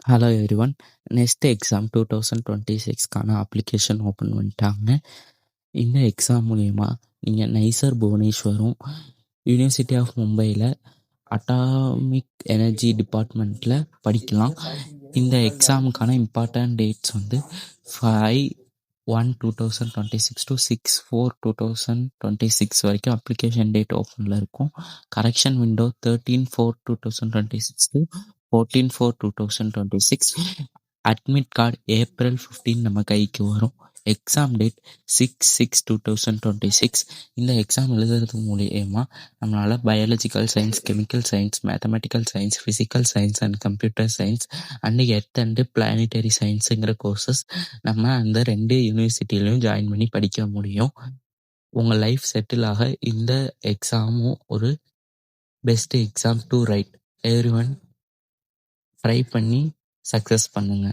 Hello everyone. Next exam 2026க்கான application open பண்ணிட்டாங்க. இந்த எக்ஸாம் மூலிமா நீங்கள் நைசர் புவனேஸ்வரும் யூனிவர்சிட்டி ஆஃப் மும்பையில் அட்டாமிக் எனர்ஜி டிபார்ட்மெண்ட்டில் படிக்கலாம். இந்த எக்ஸாமுக்கான இம்பார்ட்டன்ட் டேட்ஸ் வந்து 5/1/2026 to 6/4/2026 வரைக்கும் அப்ளிகேஷன் டேட் ஓப்பனில் இருக்கும். Correction window 13/4/2026 to 14/4/2026. Admit card April 15 நம்ம கைக்கு வரும். Exam date 6/6/2026. இந்த எக்ஸாம் எழுதுறது மூலியமா நம்மளால் biological science, chemical science, mathematical science, physical science and computer science and earth and planetary சயின்ஸுங்கிற கோர்சஸ் நம்ம அந்த 2 யூனிவர்சிட்டிலையும் ஜாயின் பண்ணி படிக்க முடியும். உங்கள் லைஃப் செட்டில் ஆக இந்த எக்ஸாமும் ஒரு best exam to right. Every one try பண்ணி சக்ஸஸ் பண்ணுங்க.